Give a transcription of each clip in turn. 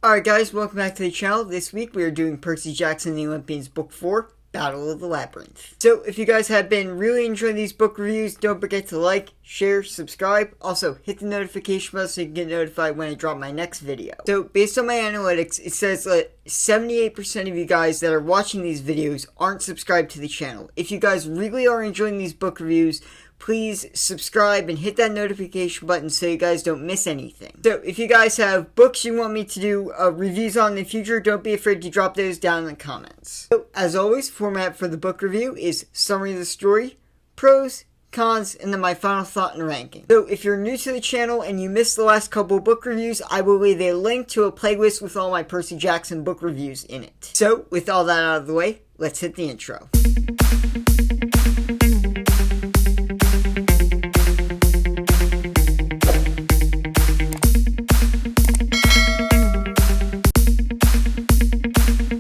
Alright guys, welcome back to the channel. This week we are doing Percy Jackson and the Olympians Book 4, Battle of the Labyrinth. So if you guys have been really enjoying these book reviews, don't forget to like, share, subscribe. Also, hit the notification bell so you can get notified when I drop my next video. So based on my analytics, it says that 78% of you guys that are watching these videos aren't subscribed to the channel. If you guys really are enjoying these book reviews, please subscribe and hit that notification button so you guys don't miss anything. So if you guys have books you want me to do reviews on in the future, don't be afraid to drop those down in the comments. So as always, format for the book review is summary of the story, pros, cons, and then my final thought and ranking. So if you're new to the channel and you missed the last couple of book reviews, I will leave a link to a playlist with all my Percy Jackson book reviews in it. So with all that out of the way, let's hit the intro.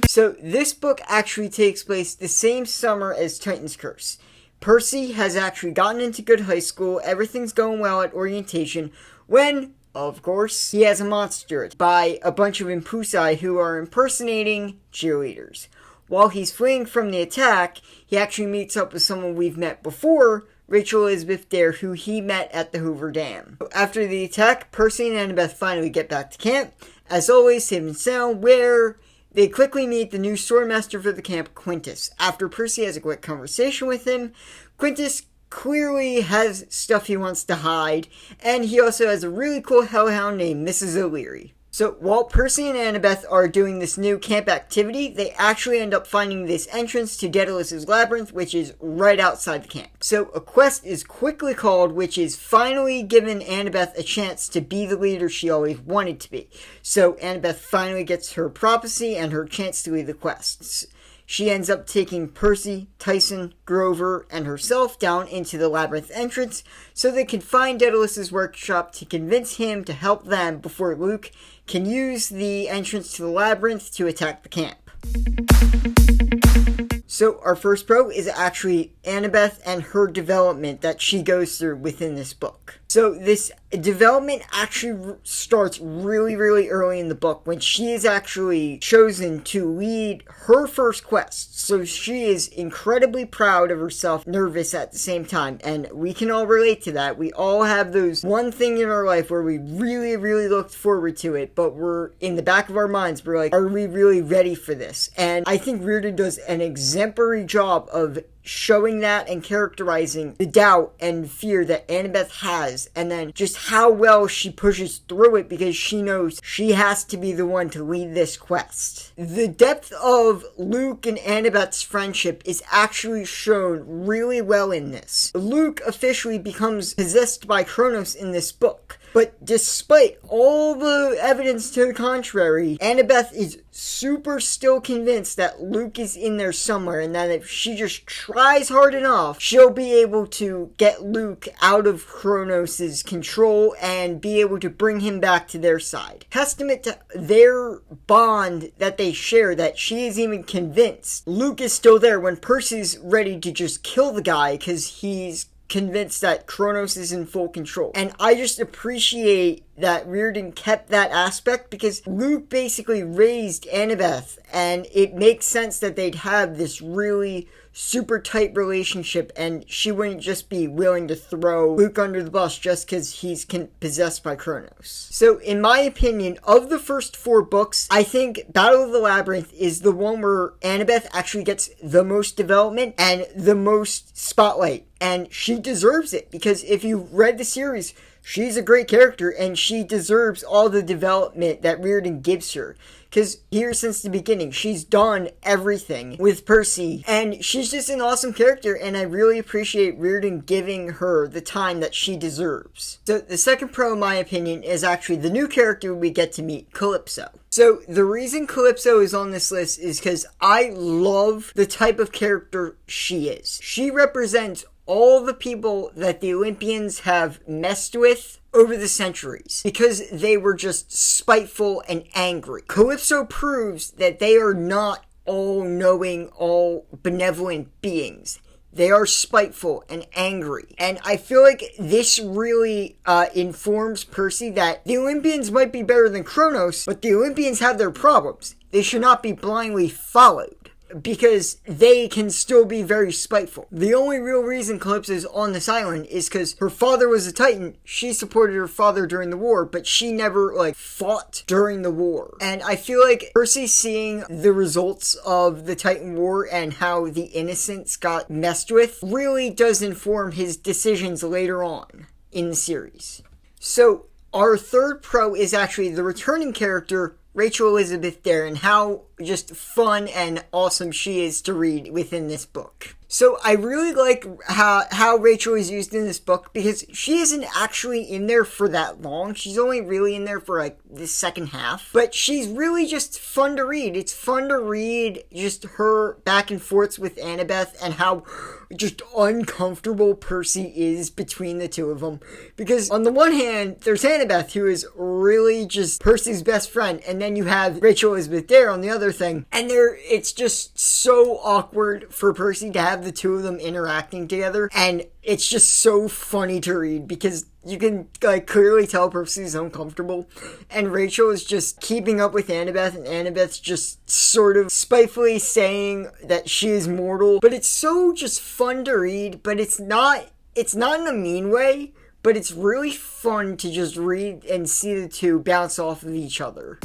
So this book actually takes place the same summer as Titans Curse. Percy has actually gotten into good high school, everything's going well at orientation, when, of course, he has a monster by a bunch of impusi who are impersonating cheerleaders. While he's fleeing from the attack, he actually meets up with someone we've met before, Rachel Elizabeth Dare, who he met at the Hoover Dam. After the attack, Percy and Annabeth finally get back to camp, as always, safe and sound, where they quickly meet the new swordmaster for the camp, Quintis. After Percy has a quick conversation with him, Quintis clearly has stuff he wants to hide, and he also has a really cool hellhound named Mrs. O'Leary. So while Percy and Annabeth are doing this new camp activity, they actually end up finding this entrance to Daedalus's Labyrinth, which is right outside the camp. So a quest is quickly called, which is finally giving Annabeth a chance to be the leader she always wanted to be. So Annabeth finally gets her prophecy and her chance to lead the quests. She ends up taking Percy, Tyson, Grover, and herself down into the Labyrinth entrance so they can find Daedalus's workshop to convince him to help them before Luke can use the entrance to the Labyrinth to attack the camp. So our first pro is actually Annabeth and her development that she goes through within this book. So this development actually starts really early in the book when she is actually chosen to lead her first quest. So she is incredibly proud of herself, nervous at the same time, and we can all relate to that. We all have those one thing in our life where we really looked forward to it, but we're in the back of our minds, we're like, are we really ready for this? And I think Reardon does an exemplary job of showing that and characterizing the doubt and fear that Annabeth has, and then just how well she pushes through it because she knows she has to be the one to lead this quest. The depth of Luke and Annabeth's friendship is actually shown really well in this. Luke officially becomes possessed by Kronos in this book, but despite all the evidence to the contrary, Annabeth is super still convinced that Luke is in there somewhere, and that if she just tries hard enough, she'll be able to get Luke out of Kronos' control and be able to bring him back to their side. Testament to their bond that they share, that she is even convinced Luke is still there when Percy's ready to just kill the guy because he's convinced that Kronos is in full control. And I just appreciate that Reardon kept that aspect because Luke basically raised Annabeth, and it makes sense that they'd have this really super tight relationship, and she wouldn't just be willing to throw Luke under the bus just because he's possessed by Kronos. So in my opinion, of the first 4 books, I think Battle of the Labyrinth is the one where Annabeth actually gets the most development and the most spotlight, and she deserves it because if you read the series, she's a great character and she deserves all the development that Reardon gives her. Because here since the beginning, she's done everything with Percy, and she's just an awesome character, and I really appreciate Reardon giving her the time that she deserves. So the second pro, in my opinion, is actually the new character we get to meet, Calypso. So the reason Calypso is on this list is because I love the type of character she is. She represents all the people that the Olympians have messed with over the centuries because they were just spiteful and angry. Calypso proves that they are not all-knowing, all benevolent beings. They are spiteful and angry. And I feel like this really informs Percy that the Olympians might be better than Kronos, but the Olympians have their problems. They should not be blindly followed, because they can still be very spiteful. The only real reason Calypso's on this island is because her father was a Titan. She supported her father during the war, but she never, fought during the war. And I feel like Percy seeing the results of the Titan War and how the innocents got messed with really does inform his decisions later on in the series. So, our third pro is actually the returning character, Rachel Elizabeth Dare, and how just fun and awesome she is to read within this book. So I really like how Rachel is used in this book, because she isn't actually in there for that long. She's only really in there for the second half. But she's really just fun to read. It's fun to read just her back and forths with Annabeth and how just uncomfortable Percy is between the two of them. Because on the one hand, there's Annabeth, who is really just Percy's best friend. And then you have Rachel Elizabeth Dare on the other thing. And it's just so awkward for Percy to have the two of them interacting together, and it's just so funny to read because you can clearly tell Percy's uncomfortable, and Rachel is just keeping up with Annabeth, and Annabeth's just sort of spitefully saying that she is mortal. But it's so just fun to read, but it's not in a mean way, but it's really fun to just read and see the two bounce off of each other.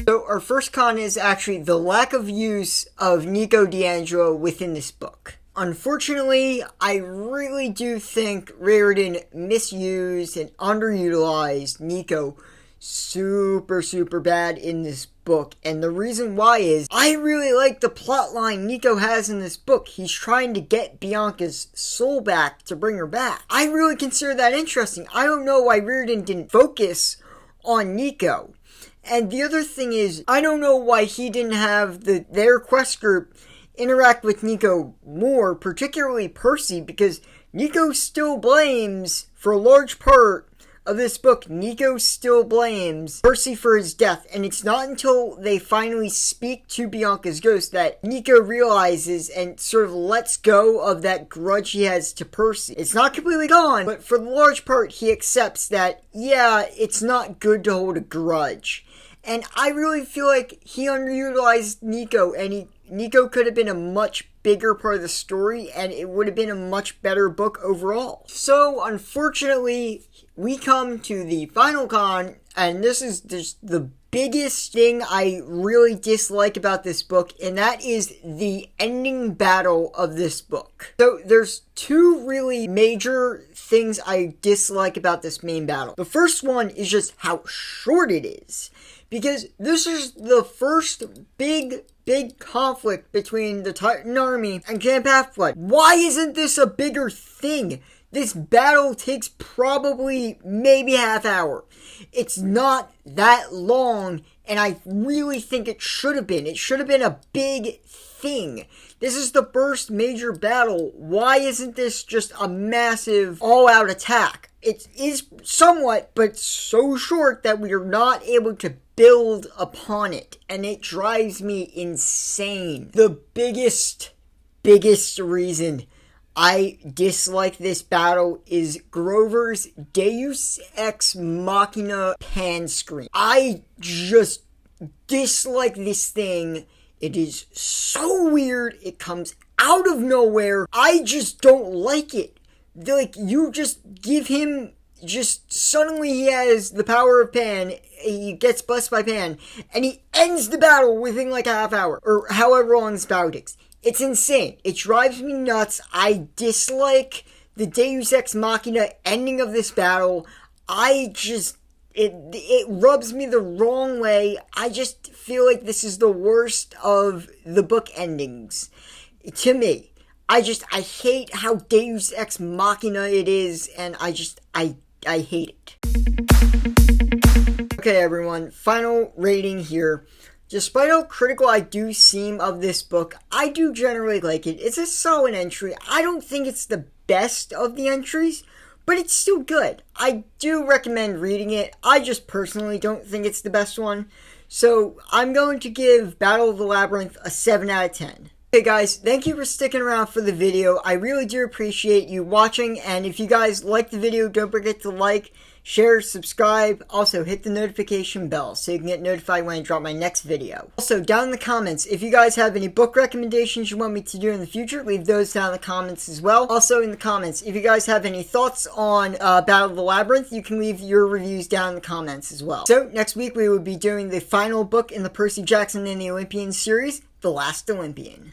So our first con is actually the lack of use of Nico D'Angelo within this book. Unfortunately, I really do think Riordan misused and underutilized Nico super bad in this book. And the reason why is, I really like the plot line Nico has in this book. He's trying to get Bianca's soul back to bring her back. I really consider that interesting. I don't know why Riordan didn't focus on Nico. And the other thing is, I don't know why he didn't have their quest group interact with Nico more, particularly Percy, because Nico still blames, for a large part of this book, Nico still blames Percy for his death. And it's not until they finally speak to Bianca's ghost that Nico realizes and sort of lets go of that grudge he has to Percy. It's not completely gone, but for the large part, he accepts that, yeah, it's not good to hold a grudge. And I really feel like he underutilized Nico, and Nico could have been a much bigger part of the story, and it would have been a much better book overall. So, unfortunately, we come to the final con, and this is just the biggest thing I really dislike about this book, and that is the ending battle of this book. So, there's two really major things I dislike about this main battle. The first one is just how short it is. Because this is the first big conflict between the Titan army and Camp Half-Blood. Why isn't this a bigger thing? This battle takes probably maybe half hour. It's not that long, and I really think it should have been. It should have been a big thing. This is the first major battle. Why isn't this just a massive all-out attack? It is somewhat, but so short that we are not able to build upon it, and it drives me insane. The biggest reason I dislike this battle is Grover's Deus Ex Machina pan screen. I just dislike this thing. It is so weird. It comes out of nowhere. I just don't like it. You just give him, just suddenly he has the power of Pan, he gets blessed by Pan, and he ends the battle within a half hour, or however long this battle takes. It's insane. It drives me nuts. I dislike the Deus Ex Machina ending of this battle. It rubs me the wrong way. I just feel like this is the worst of the book endings, to me. I hate how Deus Ex Machina it is, and I hate it. Okay, everyone, final rating here. Despite how critical I do seem of this book, I do generally like it. It's a solid entry. I don't think it's the best of the entries, but it's still good. I do recommend reading it. I just personally don't think it's the best one. So I'm going to give Battle of the Labyrinth a 7 out of 10. Hey guys, thank you for sticking around for the video. I really do appreciate you watching, and if you guys like the video, don't forget to like, share, subscribe. Also, hit the notification bell so you can get notified when I drop my next video. Also, down in the comments, if you guys have any book recommendations you want me to do in the future, leave those down in the comments as well. Also, in the comments, if you guys have any thoughts on Battle of the Labyrinth, you can leave your reviews down in the comments as well. So, next week we will be doing the final book in the Percy Jackson and the Olympians series, The Last Olympian.